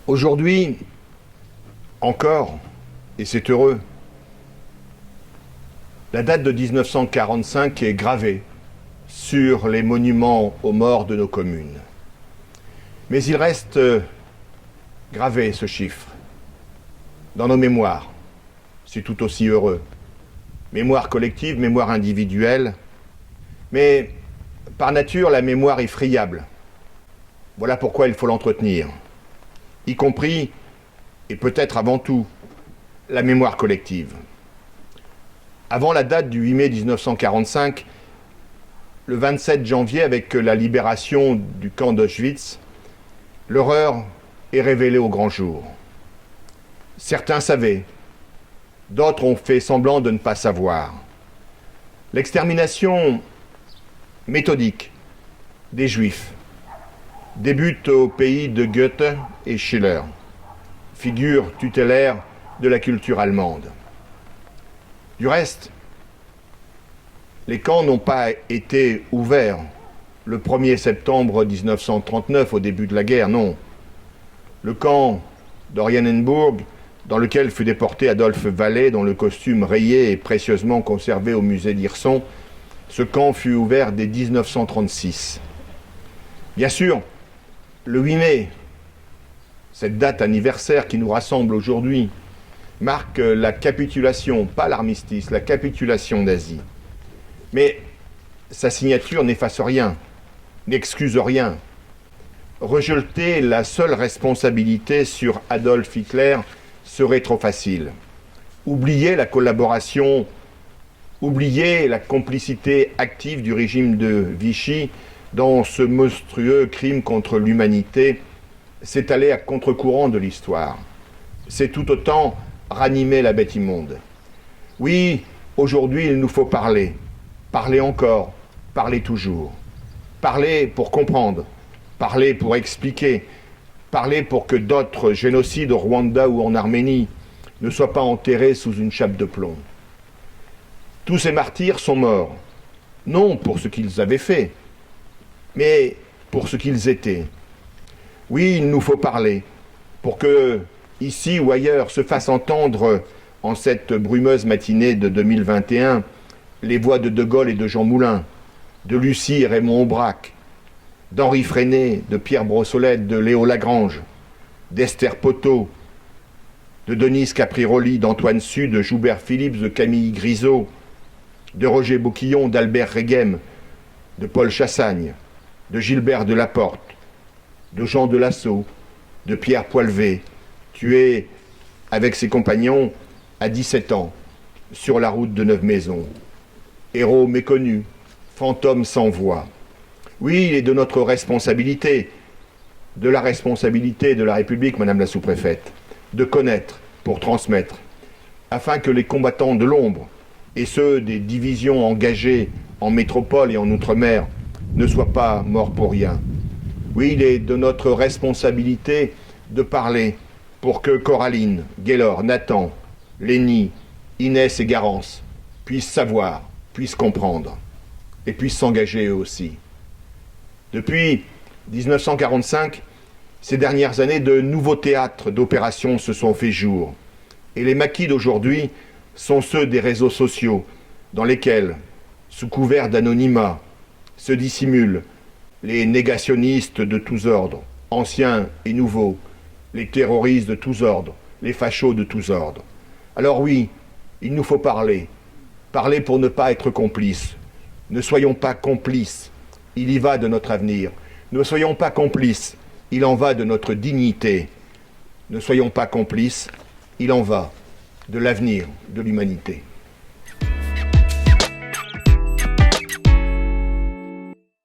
Aujourd'hui, encore, et c'est heureux, la date de 1945 est gravée sur les monuments aux morts de nos communes. Mais il reste gravé, ce chiffre, dans nos mémoires. C'est tout aussi heureux. Mémoire collective, mémoire individuelle. Mais par nature, la mémoire est friable. Voilà pourquoi il faut l'entretenir. Y compris, et peut-être avant tout, la mémoire collective. Avant la date du 8 mai 1945, le 27 janvier, avec la libération du camp d'Auschwitz, l'horreur est révélée au grand jour. Certains savaient, d'autres ont fait semblant de ne pas savoir. L'extermination méthodique des Juifs débute au pays de Goethe et Schiller, figures tutélaires de la culture allemande. Du reste, les camps n'ont pas été ouverts le 1er septembre 1939, au début de la guerre, non. Le camp d'Oranienburg, dans lequel fut déporté Adolphe Vallée, dont le costume rayé et précieusement conservé au musée d'Hirson, ce camp fut ouvert dès 1936. Bien sûr, le 8 mai, cette date anniversaire qui nous rassemble aujourd'hui, marque la capitulation, pas l'armistice, la capitulation d'Asie. Mais sa signature n'efface rien, n'excuse rien. Rejeter la seule responsabilité sur Adolf Hitler serait trop facile. Oublier la collaboration, oublier la complicité active du régime de Vichy dans ce monstrueux crime contre l'humanité, c'est aller à contre-courant de l'histoire. C'est tout autant ranimer la bête immonde. Oui, aujourd'hui, il nous faut parler. Parler encore, parler toujours. Parler pour comprendre, parler pour expliquer, parler pour que d'autres génocides au Rwanda ou en Arménie ne soient pas enterrés sous une chape de plomb. Tous ces martyrs sont morts, non pour ce qu'ils avaient fait, mais pour ce qu'ils étaient. Oui, il nous faut parler, pour que, ici ou ailleurs, se fassent entendre, en cette brumeuse matinée de 2021, les voix de Gaulle et de Jean Moulin, de Lucie et Raymond Aubrac, d'Henri Freinet, de Pierre Brossolette, de Léo Lagrange, d'Esther Poteau, de Denise Capriroli, d'Antoine Sud, de Joubert Phillips, de Camille Grisot, de Roger Bouquillon, d'Albert Reguem, de Paul Chassagne, de Gilbert Delaporte, de Jean Delassault, de Pierre Poilvé, tué avec ses compagnons à 17 ans sur la route de Neuve-Maisons. Héros méconnus, fantômes sans voix. Oui, il est de notre responsabilité, de la responsabilité de la République, Madame la sous-préfète, de connaître pour transmettre, afin que les combattants de l'ombre et ceux des divisions engagées en métropole et en outre-mer ne soient pas morts pour rien. Oui, il est de notre responsabilité de parler pour que Coraline, Gaylor, Nathan, Lénie, Inès et Garance puissent savoir, puissent comprendre et puissent s'engager eux aussi. Depuis 1945, ces dernières années, de nouveaux théâtres d'opérations se sont fait jour. Et les maquis d'aujourd'hui sont ceux des réseaux sociaux, dans lesquels, sous couvert d'anonymat, se dissimulent les négationnistes de tous ordres, anciens et nouveaux, les terroristes de tous ordres, les fachos de tous ordres. Alors oui, il nous faut parler. Parler pour ne pas être complices. Ne soyons pas complices. Il y va de notre avenir. Ne soyons pas complices. Il en va de notre dignité. Ne soyons pas complices. Il en va de l'avenir de l'humanité.